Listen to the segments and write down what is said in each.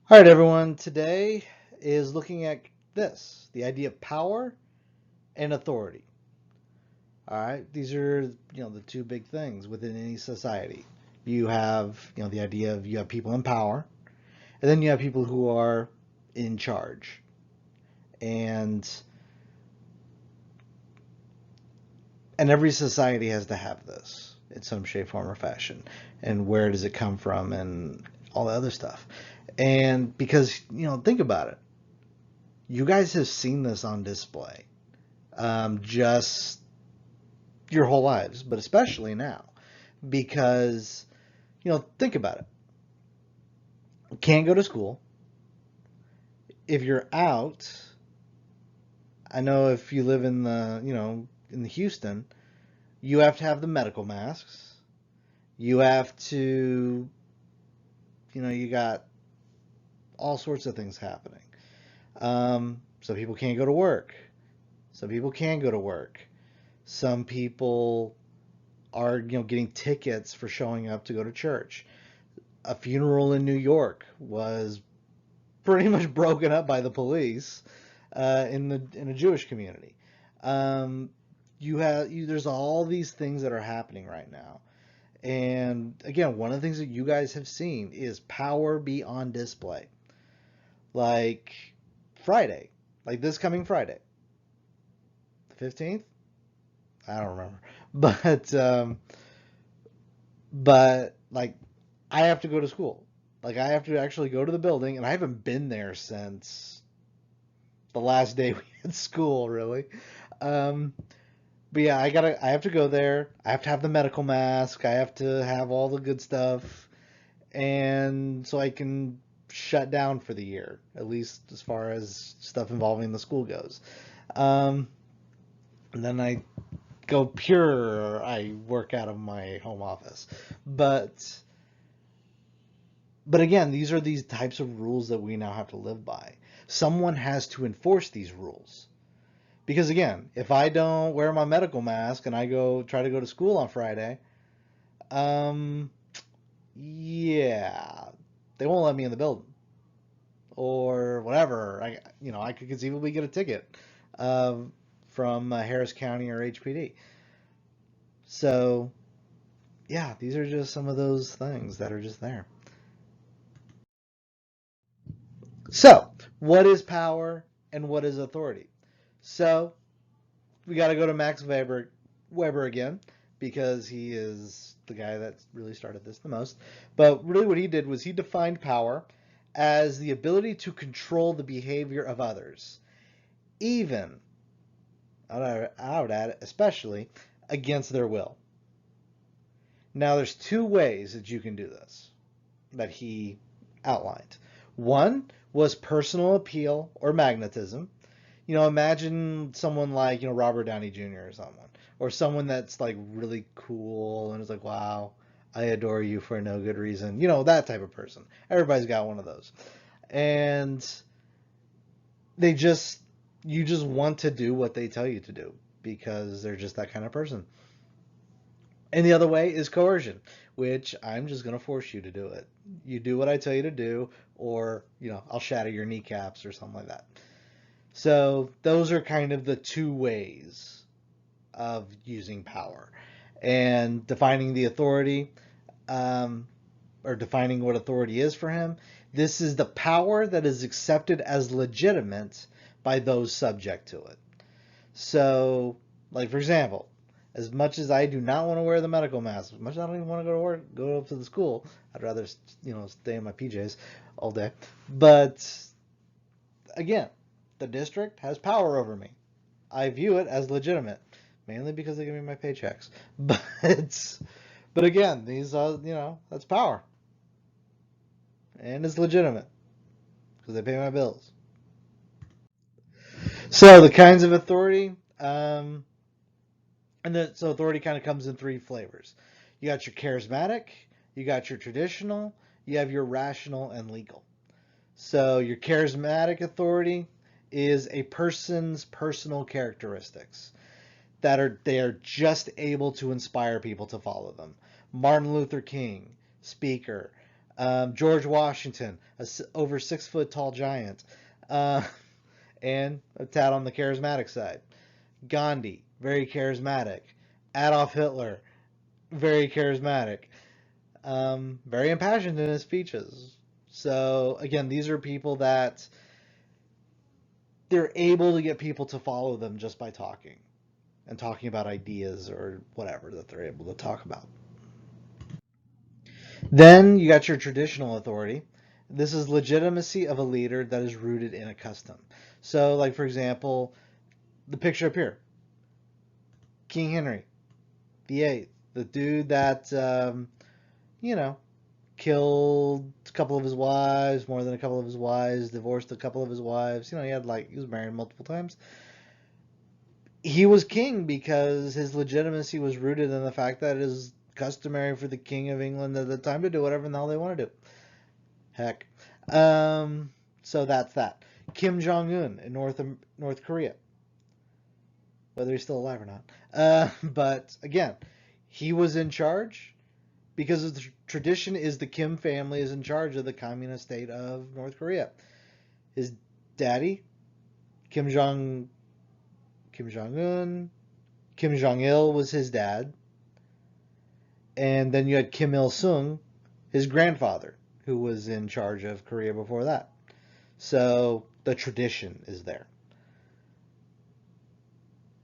All right, everyone. Today is looking at the idea of power and authority. All right, these are the two big things within any society. You have the idea of you have people in power, and then you have people who are in charge, and every society has to have this in some shape, form, or fashion. And where does it come from, and all the other stuff. And because think about it, you guys have seen this on display just your whole lives, but especially now, because think about it. Can't go to school. If you're out, I know if you live in the Houston, you have to have the medical masks. You have to, you got all sorts of things happening. Some people can't go to work. Some people can go to work. Some people are, getting tickets for showing up to go to church. A funeral in New York was pretty much broken up by the police in a Jewish community. Um, there's all these things that are happening right now, and again, one of the things that you guys have seen is power be on display. Like Friday, like this coming Friday, the 15th. I don't remember, but like I have to go to school. Like I have to actually go to the building, and I haven't been there since the last day we had school, really. Um, but yeah, I have to go there. I have to have the medical mask. I have to have all the good stuff, and so I can shut down for the year, at least as far as stuff involving the school goes. Um, and then I go pure. I work out of my home office, but again, these are these types of rules that we now have to live by. Someone has to enforce these rules. Because again, if I don't wear my medical mask and I go try to go to school on Friday, um, yeah, they won't let me in the building or whatever. I could conceivably get a ticket uh, from Harris County or HPD. So yeah, these are just some of those things that are just there. So what is power and what is authority? So we got to go to Max Weber again because he is the guy that really started this the most. But really, what he did was he defined power as the ability to control the behavior of others, even, I would add, especially against their will. Now, there's two ways that you can do this that he outlined. One was personal appeal or magnetism. Imagine someone like, Robert Downey Jr. or someone, or someone that's like really cool and is like, wow, I adore you for no good reason. That type of person. Everybody's got one of those. And they just, you just want to do what they tell you to do because they're just that kind of person. And the other way is coercion, which I'm just going to force you to do it. You do what I tell you to do, or, I'll shatter your kneecaps or something like that. So those are kind of the two ways of using power. And defining the authority, um, or defining what authority is for him, this is the power that is accepted as legitimate by those subject to it. So, like for example, as much as I do not want to wear the medical mask, as much as I don't even want to go to work, go up to the school, I'd rather stay in my PJs all day. But again, the district has power over me. I view it as legitimate, mainly because they give me my paychecks. But again, these that's power, and it's legitimate because they pay my bills. So the kinds of authority, so authority kind of comes in three flavors. You got your charismatic, you got your traditional, you have your rational and legal. So your charismatic authority is a person's personal characteristics that they are just able to inspire people to follow them. Martin Luther King, speaker. George Washington, over 6 foot tall giant, uh, and a tad on the charismatic side. Gandhi, very charismatic. Adolf Hitler, very charismatic. Very impassioned in his speeches. So again, these are people that they're able to get people to follow them just by talking and talking about ideas or whatever that they're able to talk about. Then you got your traditional authority. This is legitimacy of a leader that is rooted in a custom. So, like for example, the picture up here, King Henry VIII, the dude that you know killed a couple of his wives, more than a couple of his wives, divorced a couple of his wives. He was married multiple times. He was king because his legitimacy was rooted in the fact that it is customary for the king of England at the time to do whatever the hell they want to do. Heck. So that's that. Kim Jong-un in North Korea, whether he's still alive or not. But again, he was in charge because of the tradition is the Kim family is in charge of the communist state of North Korea. His daddy, Kim Jong-un, Kim Jong-il was his dad. And then you had Kim Il-sung, his grandfather, who was in charge of Korea before that. So the tradition is there.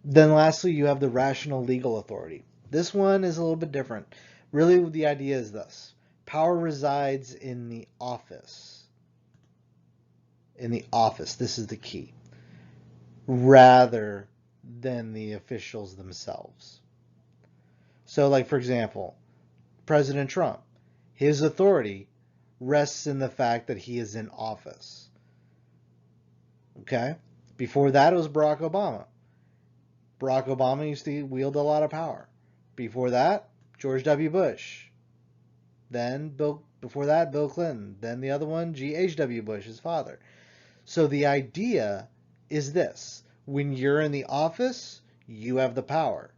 Then lastly, you have the rational legal authority. This one is a little bit different. Really, the idea is this. Power resides in the office. In the office, this is the key. Rather than the officials themselves. So, like, for example, President Trump, his authority rests in the fact that he is in office. Okay? Before that, it was Barack Obama. Barack Obama used to wield a lot of power. Before that, George W. Bush. Then, before that, Bill Clinton. Then the other one, G.H.W. Bush, his father. So the idea is this. When you're in the office, you have the power.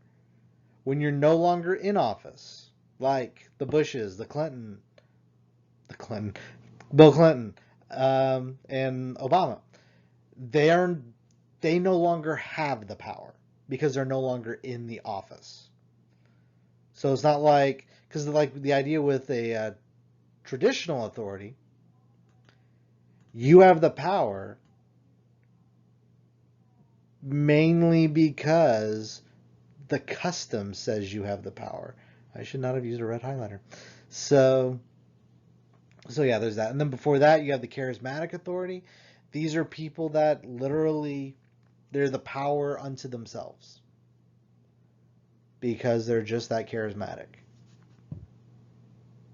When you're no longer in office, like the Bushes, Bill Clinton, and Obama, they no longer have the power because they're no longer in the office. So it's not like, because like the idea with a traditional authority, you have the power mainly because the custom says you have the power. I should not have used a red highlighter. So yeah, there's that. And then before that, you have the charismatic authority. These are people that literally, they're the power unto themselves because they're just that charismatic.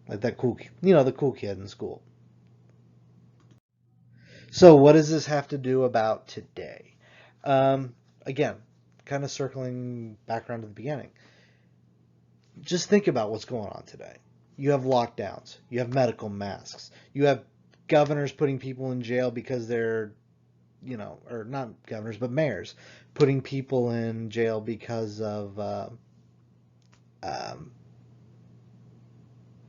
Like that cool, the cool kid in school. So what does this have to do about today? Again, kind of circling back around to the beginning. Just think about what's going on today. You have lockdowns. You have medical masks. You have governors putting people in jail because they're, or not governors, but mayors putting people in jail because of,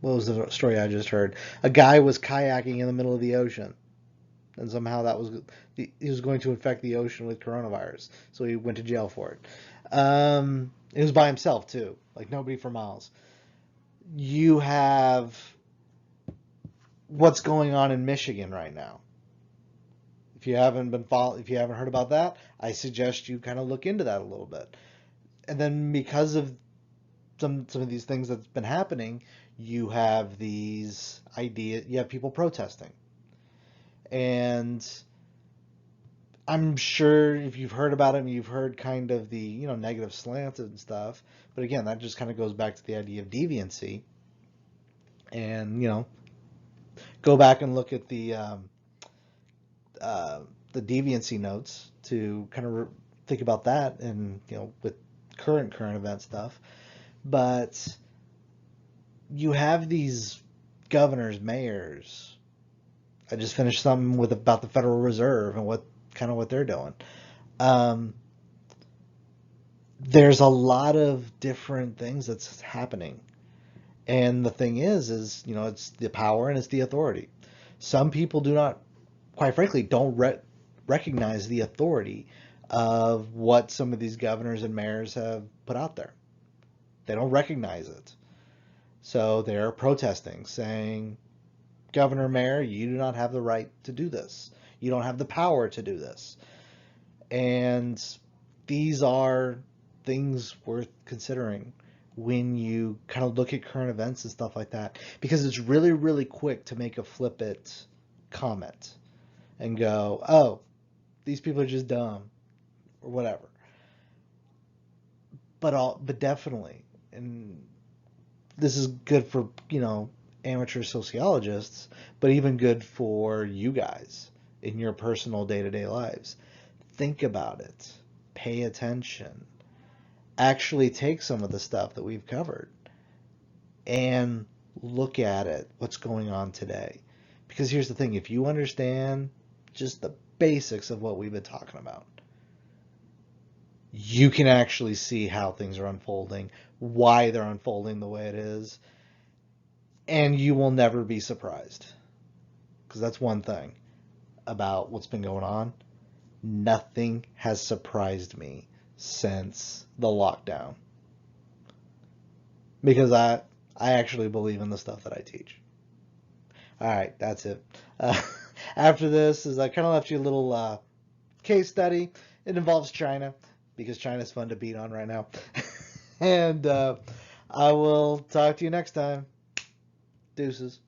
what was the story I just heard? A guy was kayaking in the middle of the ocean. And somehow he was going to infect the ocean with coronavirus. So he went to jail for it. It was by himself, too. Like nobody for miles. You have what's going on in Michigan right now. If you haven't heard about that, I suggest you kind of look into that a little bit. And then because of some of these things that's been happening, you have these ideas. You have people protesting. And I'm sure if you've heard about them, you've heard kind of the negative slants and stuff. But again, that just kind of goes back to the idea of deviancy. And go back and look at the deviancy notes to kind of think about that, and with current event stuff. But you have these governors, mayors. I just finished something about the Federal Reserve and what they're doing. There's a lot of different things that's happening, And the thing is, you know, it's the power and it's the authority. Some people do not, quite frankly, don't recognize the authority of what some of these governors and mayors have put out there. They don't recognize it. So they're protesting, saying, Governor, Mayor, you do not have the right to do this. You don't have the power to do this. And these are things worth considering when you kind of look at current events and stuff like that, because it's really, really quick to make a flippant comment and go, oh, these people are just dumb or whatever. But definitely, and this is good for, you know, amateur sociologists, but even good for you guys in your personal day-to-day lives. Think about it. Pay attention. Actually take some of the stuff that we've covered and look at it, what's going on today. Because here's the thing, if you understand just the basics of what we've been talking about, you can actually see how things are unfolding, why they're unfolding the way it is, and you will never be surprised. Because that's one thing about what's been going on. Nothing has surprised me since the lockdown. Because I actually believe in the stuff that I teach. All right, that's it. Uh, After this, is I kind of left you a little case study. It involves China because China's fun to beat on right now. And I will talk to you next time. Deuces.